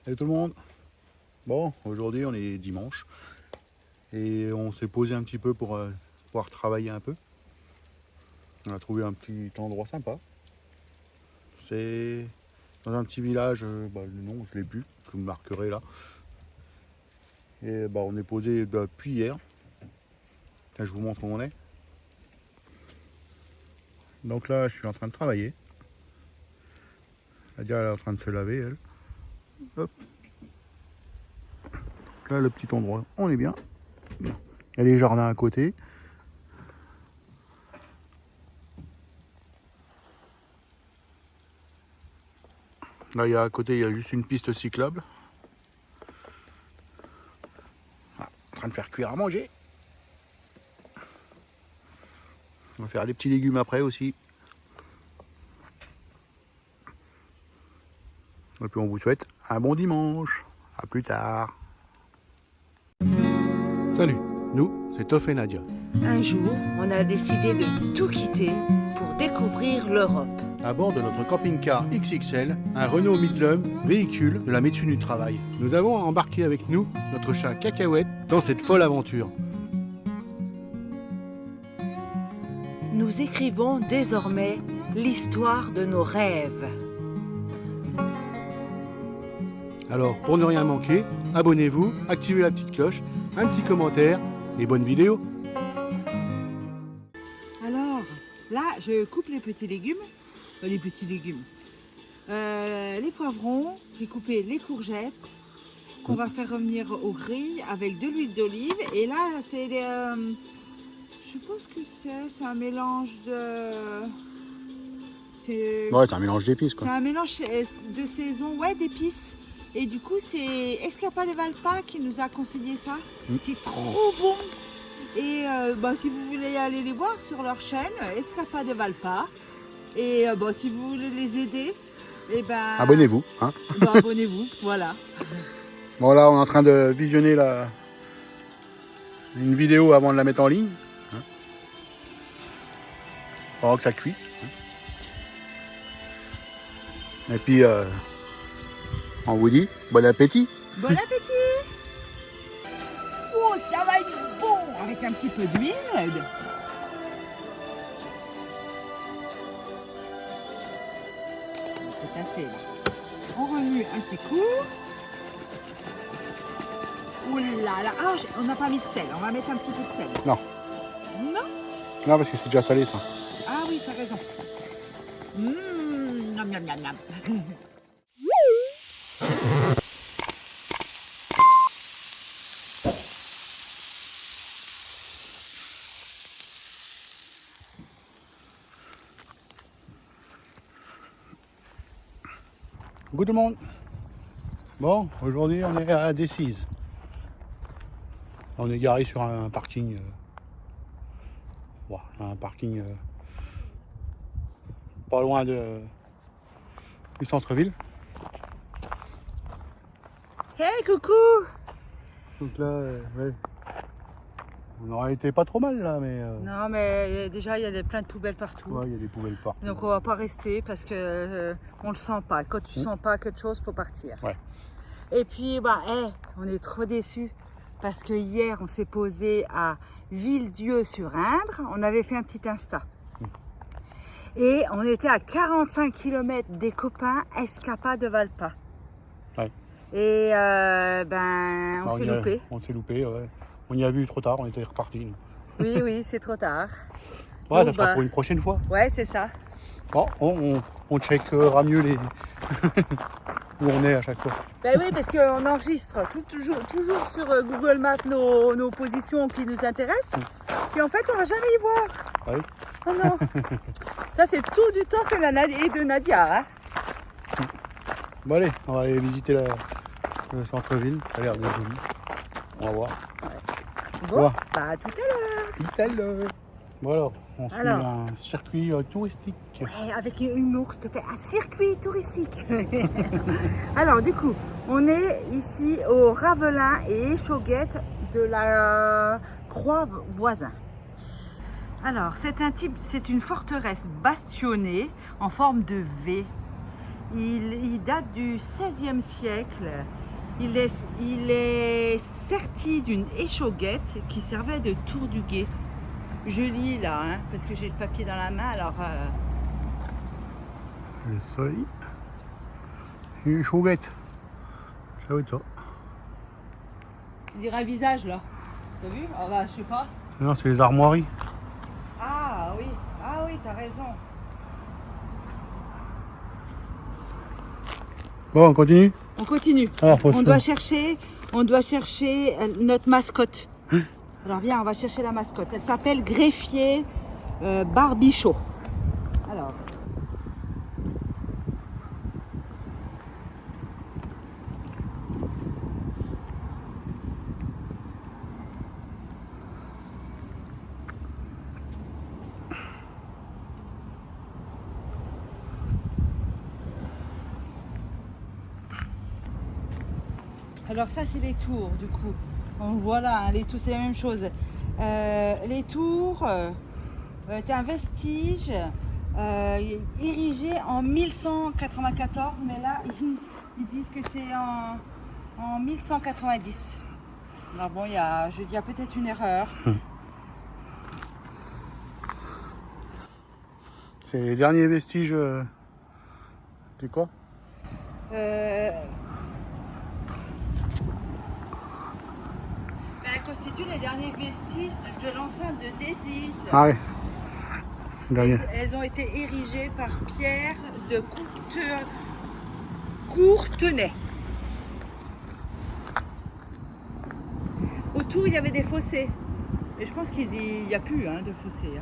Salut tout le monde. Bon, aujourd'hui on est dimanche et on s'est posé un petit peu pour pouvoir travailler un peu. On a trouvé un petit endroit sympa. C'est dans un petit village, le nom je l'ai plus, je vous le marquerai là. Et on est posé depuis hier. Là, je vous montre où on est. Donc là je suis en train de travailler. Nadia elle est en train de se laver elle. Hop. Là le petit endroit, on est bien. Il y a les jardins à côté. Là, à côté, il y a juste une piste cyclable. Ah, en train de faire cuire à manger. On va faire des petits légumes après aussi. Et puis on vous souhaite un bon dimanche. À plus tard. Salut, nous, c'est Toff et Nadia. Un jour, on a décidé de tout quitter pour découvrir l'Europe. À bord de notre camping-car XXL, un Renault Midlum, véhicule de la médecine du travail. Nous avons embarqué avec nous notre chat Cacahuète dans cette folle aventure. Nous écrivons désormais l'histoire de nos rêves. Alors, pour ne rien manquer, abonnez-vous, activez la petite cloche, un petit commentaire et bonne vidéo. Alors, là, je coupe les petits légumes. Les poivrons, j'ai coupé les courgettes qu'on va faire revenir au grill avec de l'huile d'olive. Et là, c'est des... je pense que c'est un mélange de... C'est un mélange d'épices quoi. C'est un mélange de saison, ouais, d'épices. Et du coup, c'est Escapa de Valpa qui nous a conseillé ça. C'est trop bon. Et si vous voulez aller les voir sur leur chaîne, Escapa de Valpa. Et si vous voulez les aider, abonnez-vous. Hein. Abonnez-vous, voilà. Bon là, on est en train de visionner une vidéo avant de la mettre en ligne. Hein. Pendant que ça cuit. Hein. Et puis, on vous dit bon appétit. Bon appétit. Oh, ça va être bon avec un petit peu d'huile. Assez, là. On remue un petit coup. Ouh là là. Ah, on n'a pas mis de sel. On va mettre un petit peu de sel. Non. Non? Non, parce que c'est déjà salé ça. Ah oui, t'as raison. Miam, miam, miam, miam. Coucou tout le monde. Bon, aujourd'hui on est à Decize. On est garé sur un parking. Pas loin du centre-ville. Hey, coucou. Donc là, ouais. On aurait été pas trop mal là, mais. Non, mais déjà, il y a plein de poubelles partout. Ouais, il y a des poubelles partout. Donc, on va pas rester parce que on le sent pas. Quand tu sens pas quelque chose, faut partir. Ouais. Et puis, on est trop déçus parce que hier, on s'est posé à Villedieu-sur-Indre. On avait fait un petit Insta. Et on était à 45 km des copains Escapa de Valpa. Ouais. Et on s'est loupé. On s'est loupé, ouais. On y a vu trop tard, on était repartis. Oui, c'est trop tard. Ouais, ça sera pour une prochaine fois. Ouais, c'est ça. Bon, on checkera mieux les où on est à chaque fois. Ben oui, parce qu'on enregistre toujours sur Google Maps nos positions qui nous intéressent. Puis en fait, on va jamais y voir. Ah oui. Oh non. Ça, c'est tout du temps et de Nadia. Hein. Bon allez, on va aller visiter le centre-ville. Ça a l'air de joli. On va voir. Bon, Ouais. à tout à l'heure. Tout à l'heure. Bon alors, on suit un circuit touristique. Ouais, avec humour, s'il te plaît. Un circuit touristique. Alors, du coup, on est ici au Ravelin et Échauguette de la Croix-Voisin. Alors, c'est une forteresse bastionnée en forme de V. Il date du XVIe siècle. Il est serti d'une échauguette qui servait de tour du guet. Je lis là, hein, parce que j'ai le papier dans la main, alors... Le soleil. Une chouette. Ça doit être ça. On dirait un visage là. T'as vu? Ah bah, je sais pas. Non, c'est les armoiries. Ah oui, t'as raison. Bon, on continue. On continue. Alors, On doit chercher notre mascotte. Alors viens, on va chercher la mascotte. Elle s'appelle Greffier Barbichot. Alors. Alors ça c'est les tours du coup. Donc voilà, hein, les tours c'est la même chose. Les tours c'est un vestige érigé en 1194, mais là ils disent que c'est en 1190. Alors bon, il y a peut-être une erreur. C'est les derniers vestiges de quoi? Elle constitue les derniers vestiges de l'enceinte de Désis. Ah oui. Dernier. Elles ont été érigées par Pierre de Courtenay. Autour, il y avait des fossés. Et je pense qu'il n'y a plus de fossés.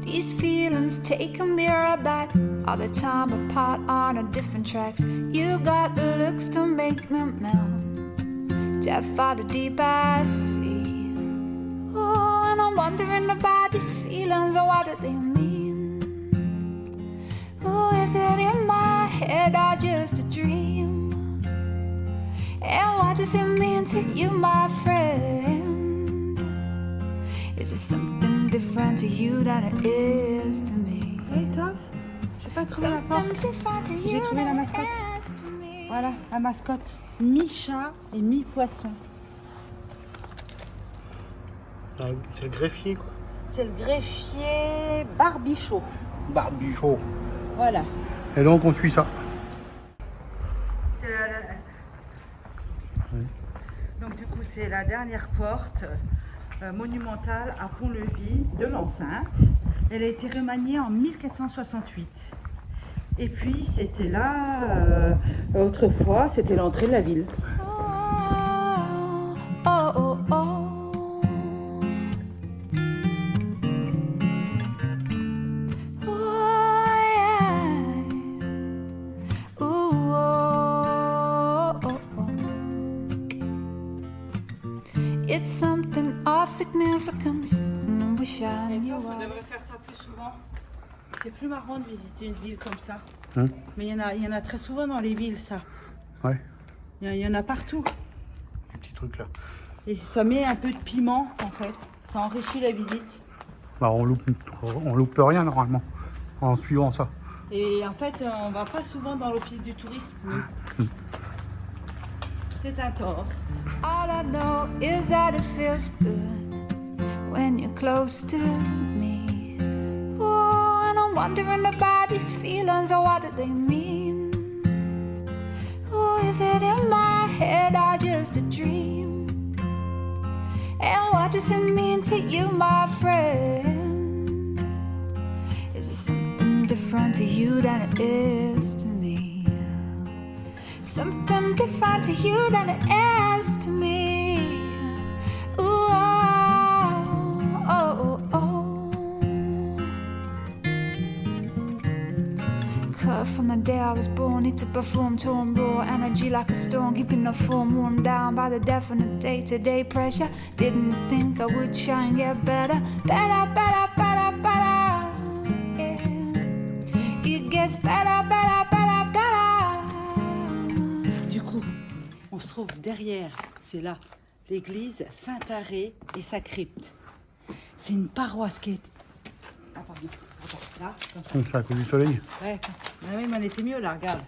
These feelings taking me right back, all the time apart on a different tracks. You got the looks to make me melt, depth of the deep I see. Oh, and I'm wondering about these feelings and what do they mean? Oh, is it in my head or just a dream? And what does it mean to you, my friend? Is it something different to you than it is to me? Hey Toff, j'ai pas trouvé la porte. J'ai trouvé la mascotte. Voilà, la mascotte. Mi-chat et mi-poisson. C'est le greffier quoi. C'est le greffier Barbichot. Barbichot. Voilà. Et donc on suit ça. Donc du coup c'est la dernière porte monumentale à Pont-Levis de l'enceinte. Elle a été remaniée en 1468. Et puis c'était là, autrefois, c'était l'entrée de la ville. It's something of significance. Wish I Et knew toi, on why. devrait faire ça plus souvent. C'est plus marrant de visiter une ville comme ça. Hum. Mais il y en a très souvent dans les villes, ça. Ouais. Il y en a partout. Les petits trucs là. Et ça met un peu de piment, en fait. Ça enrichit la visite. Bah on loupe rien normalement en suivant ça. Et en fait, on va pas souvent dans l'office du tourisme, nous. C'est un tort. All I know is that it feels good when you're close to me. Oh, and I'm wondering about these feelings or what do they mean? Oh, is it in my head or just a dream? And what does it mean to you, my friend? Is it something different to you than it is to me? Something different to you than it is to me. Ooh, oh, oh, oh. Cut from the day I was born, need to perform, torn raw energy like a storm, keeping the form worn down by the definite day-to-day pressure. Didn't think I would shine, get better, better, better, better, better. Yeah, it gets better, better, better, better. trouve derrière, c'est là, l'église Saint-Arrée et sa crypte. C'est une paroisse qui est... Ah pardon, attends, là, comme ça. Donc c'est à cause du soleil. Ouais, ah oui, mais on était mieux là, regarde.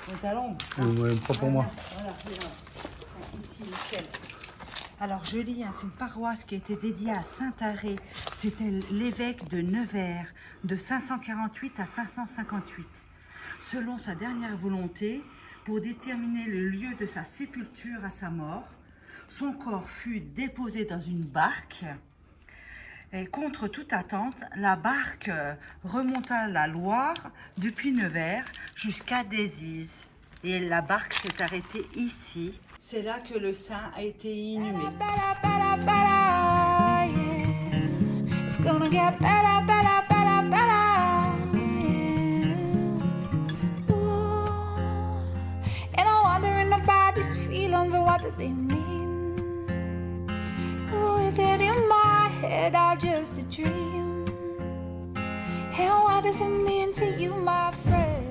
On est à l'ombre. Ouais, pas pour moi. Voilà, regarde. Ici, nickel. Alors je lis, hein, c'est une paroisse qui a été dédiée à Saint-Arrée. C'était l'évêque de Nevers de 548 à 558. Selon sa dernière volonté, pour déterminer le lieu de sa sépulture à sa mort, son corps fut déposé dans une barque. Et contre toute attente, la barque remonta la Loire depuis Nevers jusqu'à Dézize. Et la barque s'est arrêtée ici. C'est là que le saint a été inhumé. Better, better, better, yeah. It's gonna get better, better, better, better, yeah. Ooh. And I'm wondering about these feelings and what do they mean? Ooh, is it in my head or just a dream? And what does it mean to you, my friend?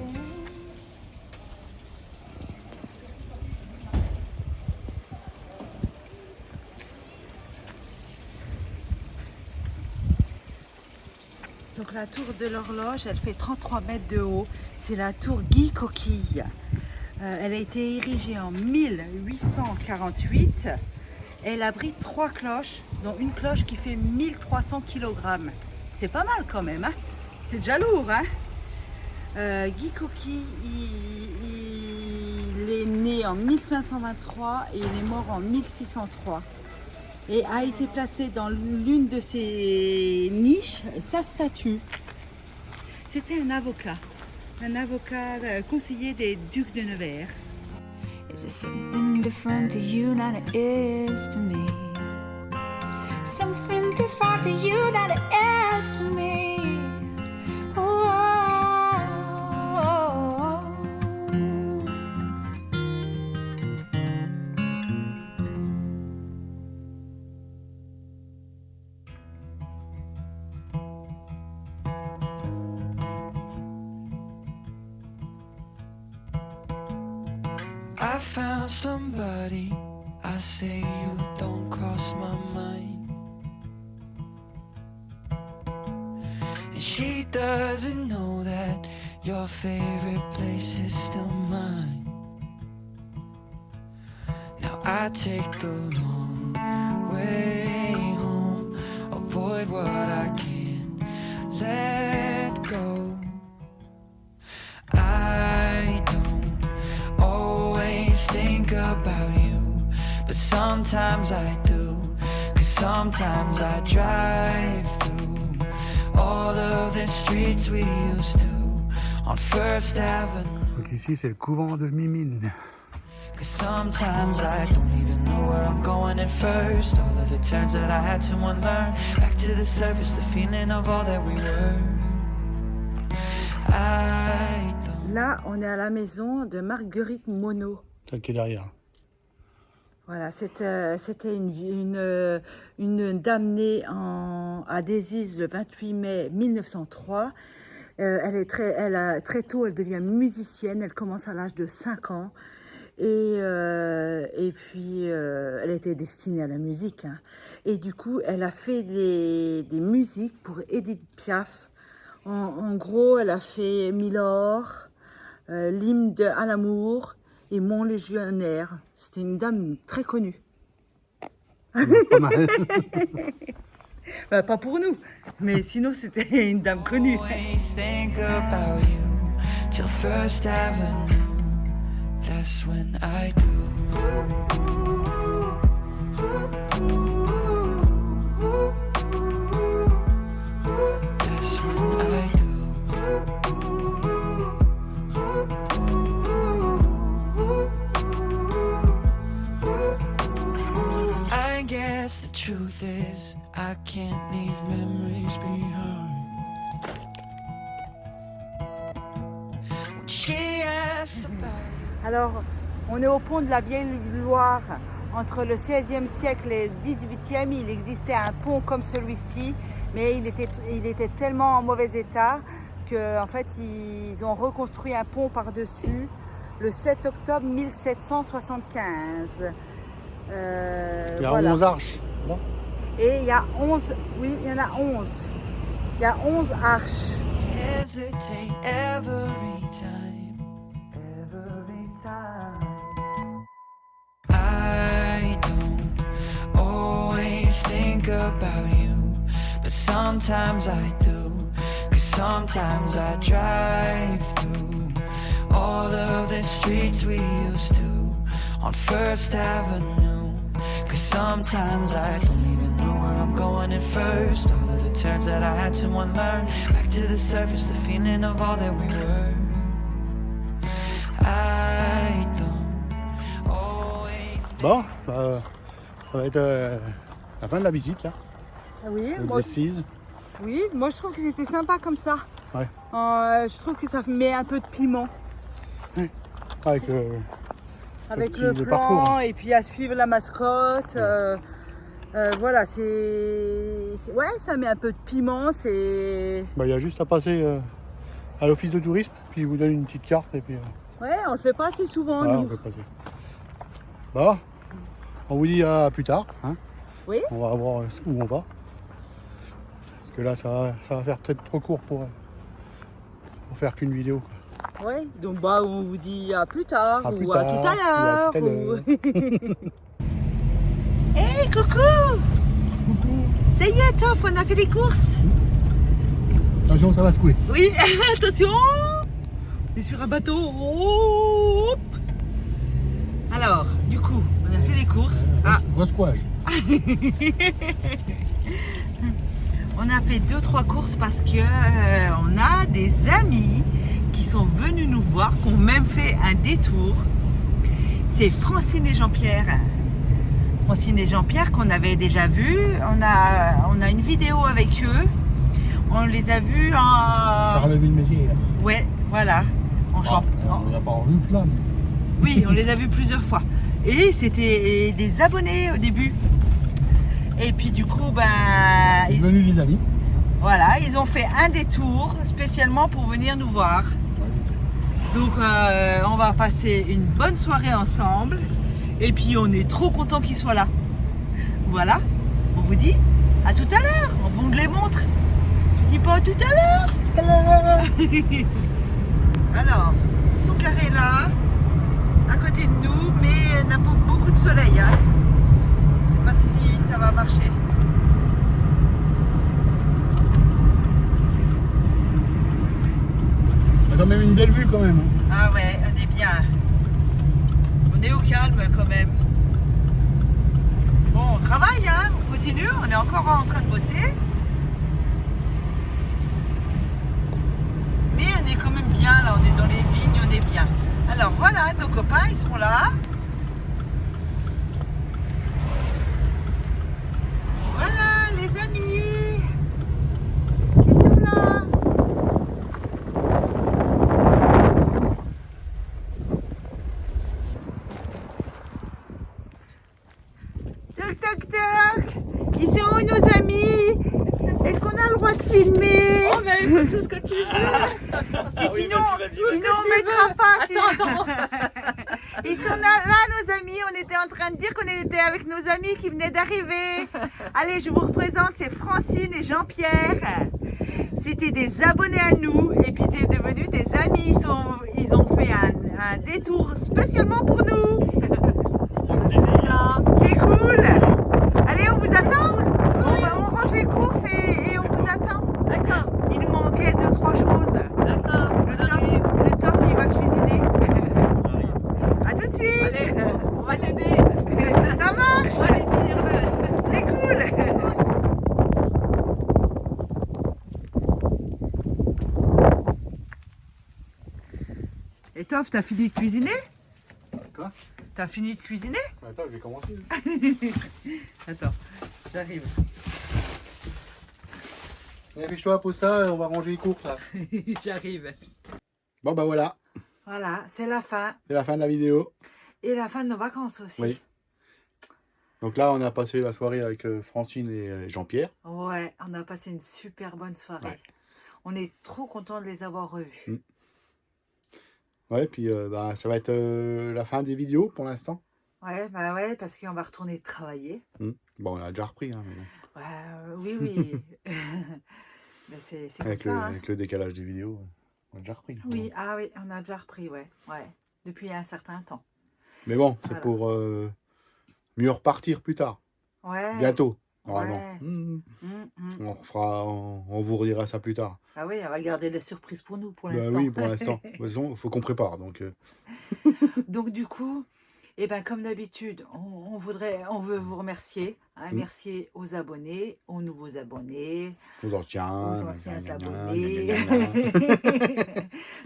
Donc la tour de l'horloge, elle fait 33 mètres de haut. C'est la tour Guy Coquille. Elle a été érigée en 1848. Elle abrite 3 cloches, dont une cloche qui fait 1300 kg. C'est pas mal quand même, hein? C'est déjà lourd, hein? Guy Coquille, il est né en 1523 et il est mort en 1603. Et a été placé dans l'une de ses niches, sa statue. C'était un avocat conseiller des ducs de Nevers. Is it something different to you than it is to me? Something different to you than it is to me. Oh, oh, oh, oh. I found somebody, I say you don't cross my mind. And she doesn't know that your favorite place is still mine. Now I take the long way home, avoid what I can't let go. I don't always think about you, but sometimes I do, 'cause sometimes I drive through all of the streets we used to on First Avenue. Donc ici c'est le couvent de Mimine. 'Cause sometimes I don't even know where I'm going at first. All of the turns that I had to unlearn, back to the surface, the feeling of all that we were. I don't. Là, on est à la maison de Marguerite Monod. Celle qui est derrière. Voilà, c'était une dame née à Dézize le 28 mai 1903. Très tôt, elle devient musicienne. Elle commence à l'âge de 5 ans. Et puis, elle était destinée à la musique, hein. Et du coup, elle a fait des musiques pour Edith Piaf. En gros, elle a fait Milord, l'hymne à l'amour et Mon légionnaire. C'était une dame très connue. Pas mal. Bah, pas pour nous, mais sinon c'était une dame connue. Always think about you till First Avenue. That's when I do. That's when I do. I guess the truth is I can't leave memories behind. When she asked about you. Alors, on est au pont de la Vieille Loire. Entre le XVIe siècle et le XVIIIe, il existait un pont comme celui-ci, mais il était tellement en mauvais état qu'en fait, ils ont reconstruit un pont par-dessus le 7 octobre 1775. Il y a voilà. 11 arches. Non. Et il y a 11, oui, il y en a 11. Il y a 11 arches. Hesitate every time. I don't always think about you, but sometimes I do. 'Cause sometimes I drive through all of the streets we used to on First Avenue. 'Cause sometimes I don't even know where I'm going at first. All of the turns that I had to unlearn. Back to the surface, the feeling of all that we were. I don't always think. Bon, ça va être la fin de la visite là. Ah oui, Avec moi, les cises. oui, moi je trouve que c'était sympa comme ça. Ouais. Je trouve que ça met un peu de piment Avec avec le le plan parcours, hein. et puis à suivre la mascotte. Voilà, ouais, ça met un peu de piment. C'est il y a juste à passer à l'office de tourisme, puis ils vous donnent une petite carte et puis ouais, on le fait pas assez souvent voilà, on nous. peut passer. Bon, on vous dit à plus tard. Hein. Oui. On va voir où on va. Parce que là, ça va faire peut-être trop court pour faire qu'une vidéo. Ouais, donc bah on vous dit à plus tard À plus ou à tard, tout à ou à tout à l'heure. l'heure. Hey, coucou! Ça y est, Toff, on a fait les courses. Attention, ça va secouer. Oui, attention! On est sur un bateau. Hop. Alors, du coup, on a fait les courses. Ah, Resquage. on a fait 2-3 courses parce que on a des amis qui sont venus nous voir, qui ont même fait un détour. C'est Francine et Jean-Pierre. Francine et Jean-Pierre qu'on avait déjà vus. On a une vidéo avec eux. On les a vus en... Charleville-Mézières. Ouais, voilà. En champ. On n'a pas en vu plein. Oui, on les a vus plusieurs fois. Et c'était des abonnés au début. Et puis du coup, C'est devenu les amis. voilà, ils ont fait un détour spécialement pour venir nous voir. Donc on va passer une bonne soirée ensemble. Et puis on est trop content qu'ils soient là. Voilà, on vous dit à tout à l'heure. On vous les montre. Je dis pas à tout à l'heure. Alors, ils sont garés là, à côté de nous, mais il n'y a pas beaucoup de soleil. Hein. Je sais pas si ça va marcher. On a quand même une belle vue quand même. Ah ouais, on est bien. On est au calme quand même. Bon, on travaille, hein, on continue, on est encore en train de bosser. Mais on est quand même bien là, on est dans les vignes, on est bien. Alors voilà, nos copains, ils sont là. Voilà, les amis. Ils sont là. Toc toc toc. Ils sont où nos amis? Est-ce qu'on a le droit de filmer? Oh, mais écoute tout ce que tu veux. Sinon on mettra pas. Attends. Ils sont là, nos amis. On était en train de dire qu'on était avec nos amis qui venaient d'arriver. Allez, je vous représente, c'est Francine et Jean-Pierre. C'était des abonnés à nous et puis c'est devenu des amis. Ils ont fait un détour spécialement pour nous. C'est ça. C'est cool. Allez, on vous attend. On range les courses et on vous attend. D'accord. Il nous manquait 2-3 choses. D'accord. Le tof, il va cuisiner. A tout de suite. Allez, on va l'aider. Ça marche. On va lui dire. C'est cool. Et Toff, t'as fini de cuisiner? Quoi? T'as fini de cuisiner? Attends, je vais commencer. Attends, j'arrive. Affiche-toi, pose ça, on va ranger les courses là. J'arrive. Bon bah voilà, Voilà, c'est la fin. c'est la fin de la vidéo. Et la fin de nos vacances aussi. Oui. Donc là, on a passé la soirée avec Francine et Jean-Pierre. Ouais, on a passé une super bonne soirée. Ouais. On est trop content de les avoir revus. Ouais, puis bah, ça va être la fin des vidéos pour l'instant. Ouais, bah ouais, parce qu'on va retourner travailler. Bon, on a déjà repris, hein, mais bon. Ouais, oui. Mais c'est comme Avec, ça, hein. avec le décalage des vidéos, on a déjà repris. Oui, ah oui, on a déjà repris, ouais. Depuis un certain temps. Mais bon, c'est Voilà. pour mieux repartir plus tard. Ouais. Bientôt, normalement. Ouais. On vous redira ça plus tard. Ah oui, on va garder la surprise pour nous, pour Bah l'instant. oui, pour l'instant. De toute façon, il faut qu'on prépare. Donc, Donc du coup, eh ben, comme d'habitude, on veut vous remercier. Hein, merci aux abonnés, aux nouveaux abonnés, aux anciens. aux anciens gna, abonnés. gna, gna, gna.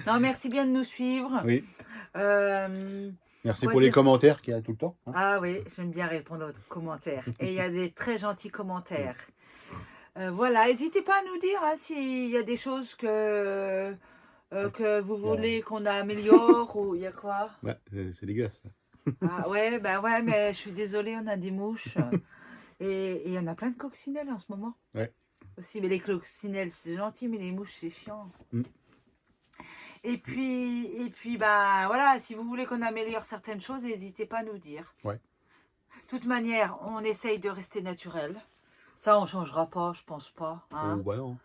Non, merci bien de nous suivre. Oui, merci Quoi pour les dire commentaires qu'il y a tout le temps. Hein. Ah oui, j'aime bien répondre aux commentaires. Et il y a des très gentils commentaires. Voilà, n'hésitez pas à nous dire hein, s'il y a des choses que vous voulez qu'on améliore ou il y a quoi. Ouais, c'est dégueulasse. Ah ouais, bah ouais, mais je suis désolée, on a des mouches. Et il y en a plein de coccinelles en ce moment. Ouais. Aussi, mais les coccinelles, c'est gentil, mais les mouches, c'est chiant. Et puis, bah voilà, si vous voulez qu'on améliore certaines choses, n'hésitez pas à nous dire. Ouais. De toute manière, on essaye de rester naturel. Ça, on changera pas, je pense pas. Hein. Oh, bah non.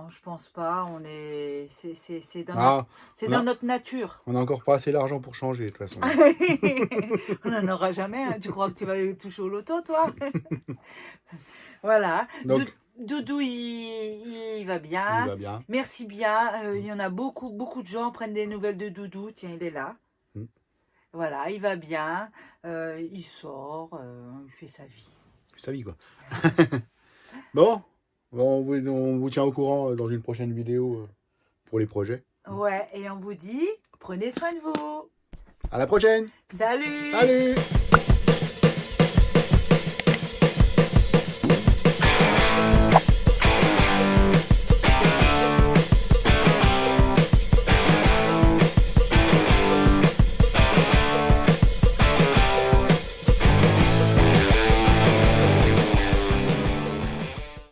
Je pense pas. On est, c'est dans, Ah, dans notre nature. on n'a encore pas assez d'argent pour changer, de toute façon. On n'en aura jamais. Hein. Tu crois que tu vas toucher au loto, toi? Voilà. Donc, Doudou, il va bien. il va bien. Merci bien. Il y en a beaucoup de gens prennent des nouvelles de Doudou. Tiens, il est là. Voilà, il va bien. Il sort. Il fait sa vie. C'est sa vie, quoi. Bon, on vous tient au courant dans une prochaine vidéo pour les projets. Ouais, et on vous dit, prenez soin de vous. À la prochaine. Salut. Salut.